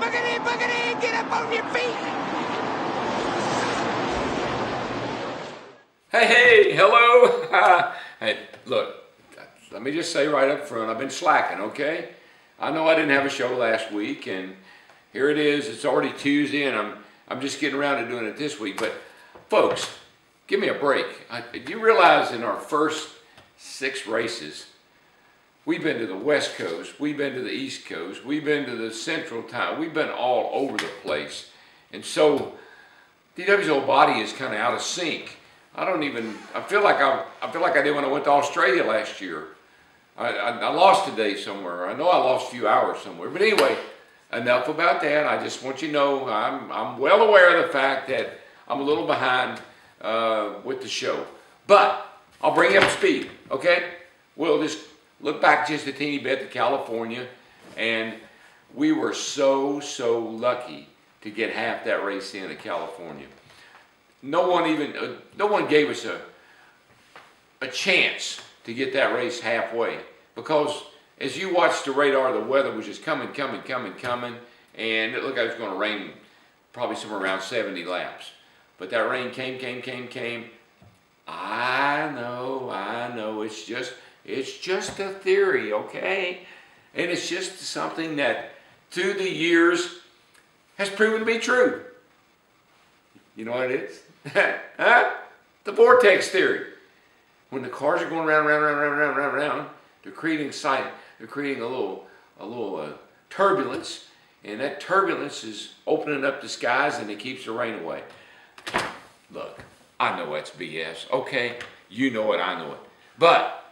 boogity, boogity, get up on your feet. Hey, hello. Hey, look, let me just say right up front, I've been slacking, okay? I know I didn't have a show last week, and here it is. It's already Tuesday, and I'm just getting around to doing it this week. But folks, give me a break. Do you realize in our first 6 races, we've been to the West Coast, we've been to the East Coast, we've been to the Central Time, we've been all over the place. And so DW's old body is kind of out of sync. I feel like I did when I went to Australia last year. I lost a day somewhere. I know I lost a few hours somewhere. But anyway, enough about that. I just want you to know I'm well aware of the fact that I'm a little behind with the show. But I'll bring you up to speed, okay? We'll just look back just a teeny bit to California, and we were so lucky to get half that race in at California. No one gave us a chance to get that race halfway, because as you watched the radar, the weather was just coming, and it looked like it was going to rain probably somewhere around 70 laps. But that rain came. I know, it's just a theory, okay? And it's just something that through the years has proven to be true. You know what it is? Huh? The vortex theory. When the cars are going round, they're creating a little turbulence, and that turbulence is opening up the skies, and it keeps the rain away. Look, I know that's BS, okay? You know it, I know it. But,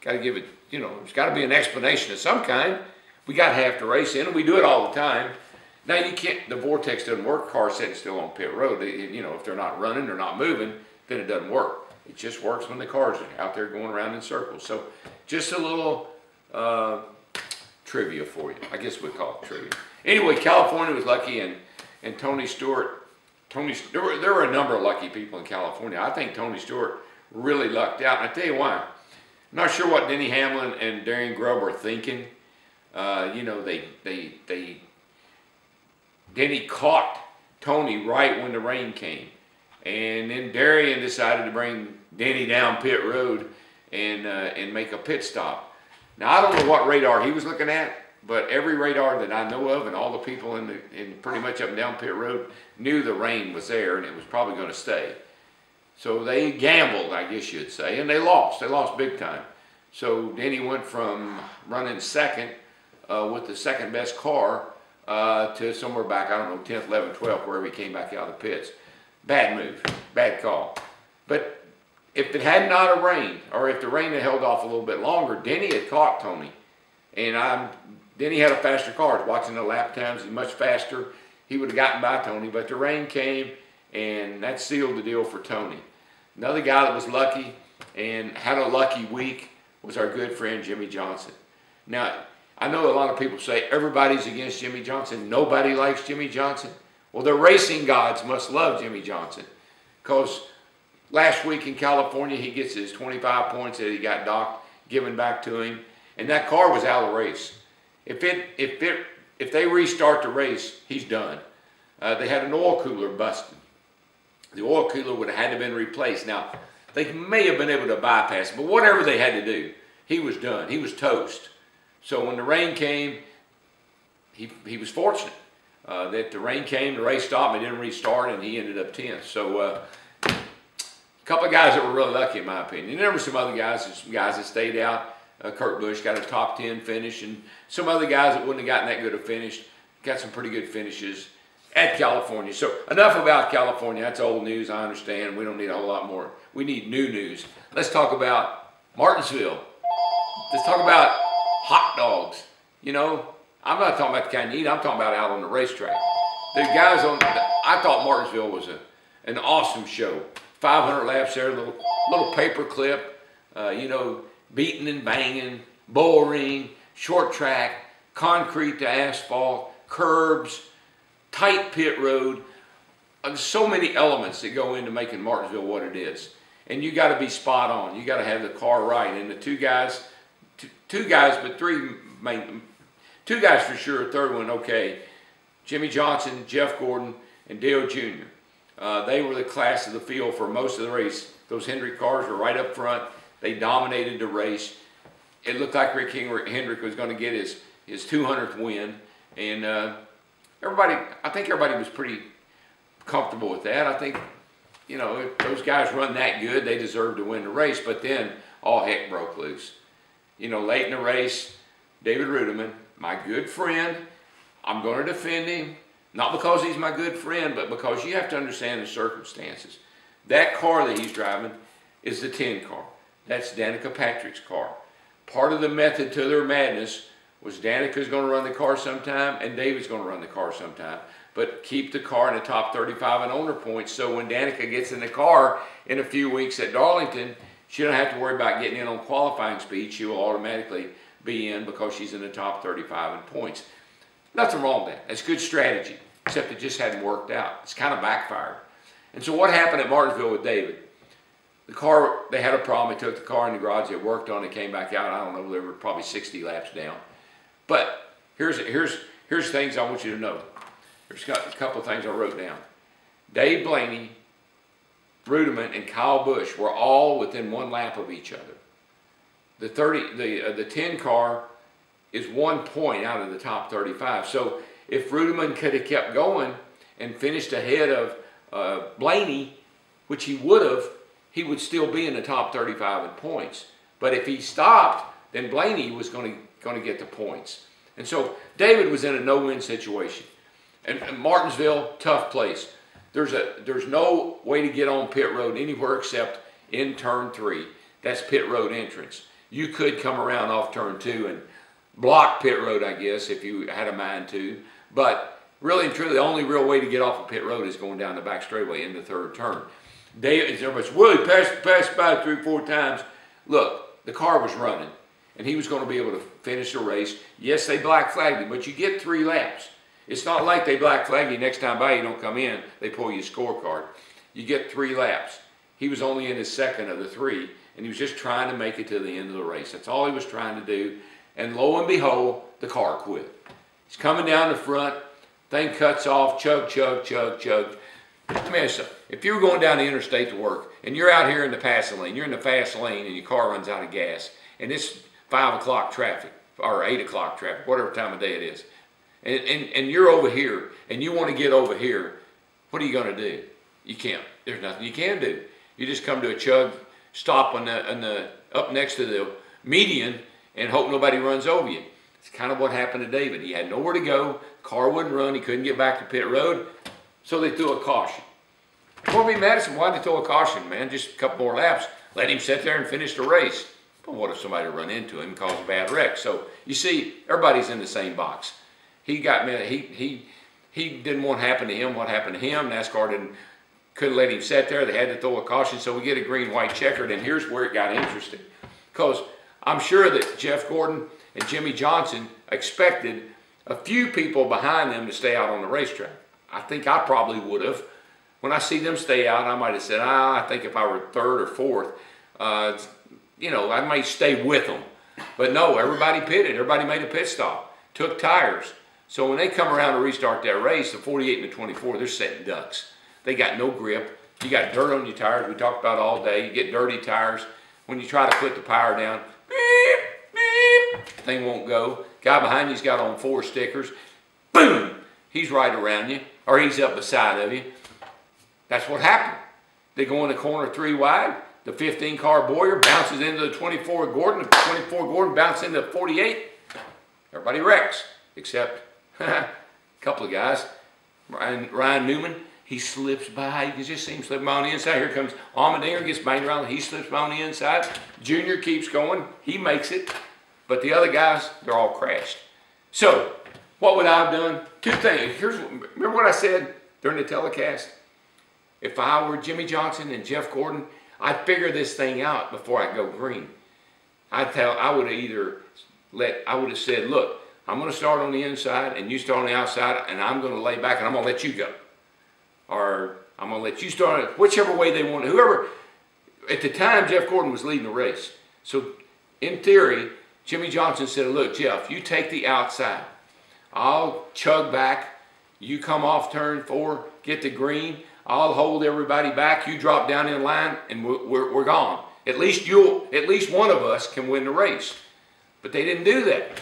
gotta give it, there's gotta be an explanation of some kind. We got half the race in, and we do it all the time. Now you can't, the vortex doesn't work, cars sitting still on pit road. If they're not running, they're not moving, then it doesn't work. It just works when the cars are out there going around in circles. So just a little trivia for you. I guess we'd call it trivia. Anyway, California was lucky, and Tony Stewart, there were a number of lucky people in California. I think Tony Stewart really lucked out, and I tell you why. I'm not sure what Denny Hamlin and Darian Grubb are thinking. Denny caught Tony right when the rain came. And then Darian decided to bring Denny down pit road and make a pit stop. Now, I don't know what radar he was looking at, but every radar that I know of and all the people in pretty much up and down pit road knew the rain was there and it was probably going to stay. So they gambled, I guess you'd say, and they lost. They lost big time. So Denny went from running second with the second best car to somewhere back, I don't know, 10th, 11th, 12th, wherever he came back out of the pits. Bad move, bad call. But if it had not have rained, or if the rain had held off a little bit longer, Denny had caught Tony. And Denny had a faster car. Watching the lap times, he's much faster. He would have gotten by Tony, but the rain came, and that sealed the deal for Tony. Another guy that was lucky and had a lucky week was our good friend Jimmie Johnson. Now, I know a lot of people say everybody's against Jimmie Johnson. Nobody likes Jimmie Johnson. Well, the racing gods must love Jimmie Johnson, because last week in California, he gets his 25 points that he got docked, given back to him, and that car was out of the race. If they restart the race, he's done. They had an oil cooler busted. The oil cooler would have had to have been replaced. Now, they may have been able to bypass it, but whatever they had to do, he was done. He was toast. So when the rain came, he was fortunate that the rain came, the race stopped, and it didn't restart, and he ended up 10th. So a couple of guys that were really lucky, in my opinion. And there were some other guys, that stayed out. Kurt Busch got a top 10 finish, and some other guys that wouldn't have gotten that good a finish got some pretty good finishes at California. So enough about California. That's old news, I understand. We don't need a whole lot more. We need new news. Let's talk about Martinsville. Let's talk about hot dogs. I'm not talking about the kind you eat. I'm talking about out on the racetrack. The guys I thought Martinsville was an awesome show. 500 laps there, little paper clip, beating and banging, bull ring, short track, concrete to asphalt, curbs, tight pit road. So many elements that go into making Martinsville what it is. And you got to be spot on. You got to have the car right. And the two guys, but three Two guys for sure, a third one, okay. Jimmy Johnson, Jeff Gordon, and Dale Jr. They were the class of the field for most of the race. Those Hendrick cars were right up front. They dominated the race. It looked like Rick Hendrick was going to get his 200th win. And I think everybody was pretty comfortable with that. I think, you know, if those guys run that good, they deserve to win the race. But then all heck broke loose. You know, late in the race, David Rudiman, my good friend, I'm going to defend him. Not because he's my good friend, but because you have to understand the circumstances. That car that he's driving is the 10 car. That's Danica Patrick's car. Part of the method to their madness was Danica's going to run the car sometime and David's going to run the car sometime. But keep the car in the top 35 and owner points, so when Danica gets in the car in a few weeks at Darlington, she don't have to worry about getting in on qualifying speed. She will automatically be in because she's in the top 35 in points. Nothing wrong with that. That's good strategy, except it just hadn't worked out. It's kind of backfired. And so what happened at Martinsville with David? The car, they had a problem. They took the car in the garage. They worked on it, came back out. I don't know, they were probably 60 laps down. But here's things I want you to know. There's a couple of things I wrote down. Dave Blaney, Rudiman, and Kyle Busch were all within 1 lap of each other. The 10 car is 1 point out of the top 35. So if Rudiman could have kept going and finished ahead of Blaney, which he would have, he would still be in the top 35 in points. But if he stopped, then Blaney was going to get the points. And so David was in a no-win situation. And Martinsville, tough place. There's no way to get on pit road anywhere except in turn 3. That's pit road entrance. You could come around off turn 2 and block pit road, I guess, if you had a mind to. But really and truly, the only real way to get off of pit road is going down the back straightaway in the 3rd turn. David, everybody says, well, he passed by 3 or 4 times. Look, the car was running, and he was going to be able to finish the race. Yes, they black flagged him, but you get 3 laps. It's not like they black flag you next time by, you don't come in, they pull you a scorecard. You get 3 laps. He was only in his 2nd of the 3, and he was just trying to make it to the end of the race. That's all he was trying to do. And lo and behold, the car quit. He's coming down the front, thing cuts off, chug, chug, chug, chug. Let me ask you something. If you were going down the interstate to work, and you're out here in the passing lane, you're in the fast lane, and your car runs out of gas, and it's 5 o'clock traffic, or 8 o'clock traffic, whatever time of day it is, and you're over here, and you want to get over here, what are you going to do? You can't. There's nothing you can do. You just come to a chug, stop up next to the median, and hope nobody runs over you. It's kind of what happened to David. He had nowhere to go, car wouldn't run, he couldn't get back to pit road, so they threw a caution. Corby Madison, why'd they throw a caution, man? Just a couple more laps. Let him sit there and finish the race. But what if somebody run into him and cause a bad wreck? So, you see, everybody's in the same box. He got mad. He didn't want to happen to him what happened to him. NASCAR couldn't let him sit there. They had to throw a caution, so we get a green-white checkered, and here's where it got interesting. Because I'm sure that Jeff Gordon and Jimmy Johnson expected a few people behind them to stay out on the racetrack. I think I probably would have. When I see them stay out, I might have said, I think if I were 3rd or 4th, you know, I might stay with them. But no, everybody pitted. Everybody made a pit stop, took tires. So when they come around to restart that race, the 48 and the 24, they're setting ducks. They got no grip. You got dirt on your tires. We talked about all day. You get dirty tires. When you try to put the power down, beep, beep, thing won't go. Guy behind you's got on 4 stickers. Boom! He's right around you, or he's up beside of you. That's what happened. They go in the corner 3 wide. The 15 car Boyer bounces into the 24 Gordon. The 24 Gordon bounces into the 48. Everybody wrecks, except a couple of guys. Ryan Newman, he slips by. You can just see him slipping by on the inside. Here comes Allmendinger, gets banged around. He slips by on the inside. Junior keeps going. He makes it. But the other guys, they're all crashed. So, what would I have done? 2 things. Remember what I said during the telecast? If I were Jimmy Johnson and Jeff Gordon, I'd figure this thing out before I go green. I would have said, look, I'm going to start on the inside and you start on the outside, and I'm going to lay back and I'm going to let you go. Or I'm going to let you start, whichever way they want. Whoever, at the time, Jeff Gordon was leading the race. So in theory, Jimmy Johnson said, look, Jeff, you take the outside. I'll chug back. You come off turn 4, get the green. I'll hold everybody back. You drop down in line, and we're gone. At least one of us can win the race. But they didn't do that.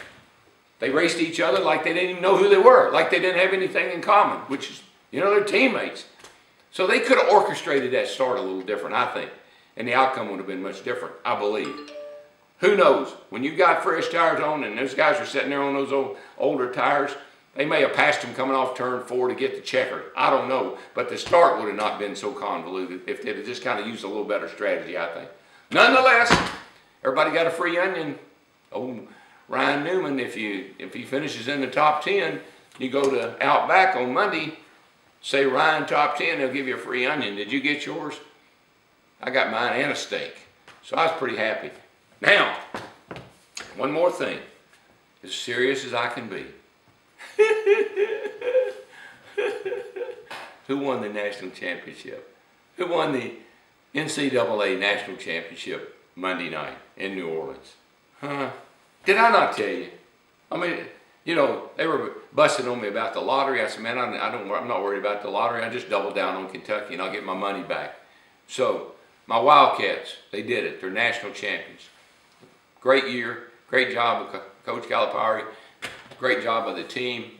They raced each other like they didn't even know who they were, like they didn't have anything in common, which is, they're teammates. So they could have orchestrated that start a little different, I think. And the outcome would have been much different, I believe. Who knows? When you got fresh tires on and those guys are sitting there on those older tires, they may have passed them coming off turn 4 to get the checker. I don't know. But the start would have not been so convoluted if they'd have just kind of used a little better strategy, I think. Nonetheless, everybody got a free onion. Old Ryan Newman, if he finishes in the top 10, you go to Outback on Monday, say Ryan top 10, they'll give you a free onion. Did you get yours? I got mine and a steak. So I was pretty happy. Now, one more thing. As serious as I can be. Who won the national championship? Who won the NCAA national championship Monday night in New Orleans? Huh? Did I not tell you? I mean, they were busting on me about the lottery. I said, man, I'm not worried about the lottery. I just doubled down on Kentucky and I'll get my money back. So, my Wildcats, they did it. They're national champions. Great year. Great job of Coach Calipari. Great job of the team.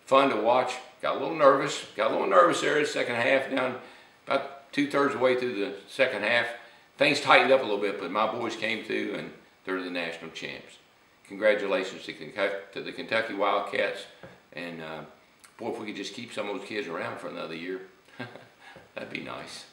Fun to watch. Got a little nervous. Got a little nervous there in the second half, down about 2/3 of the way through the second half. Things tightened up a little bit, but my boys came through and they're the national champs. Congratulations to the Kentucky Wildcats. And boy, if we could just keep some of those kids around for another year, that'd be nice.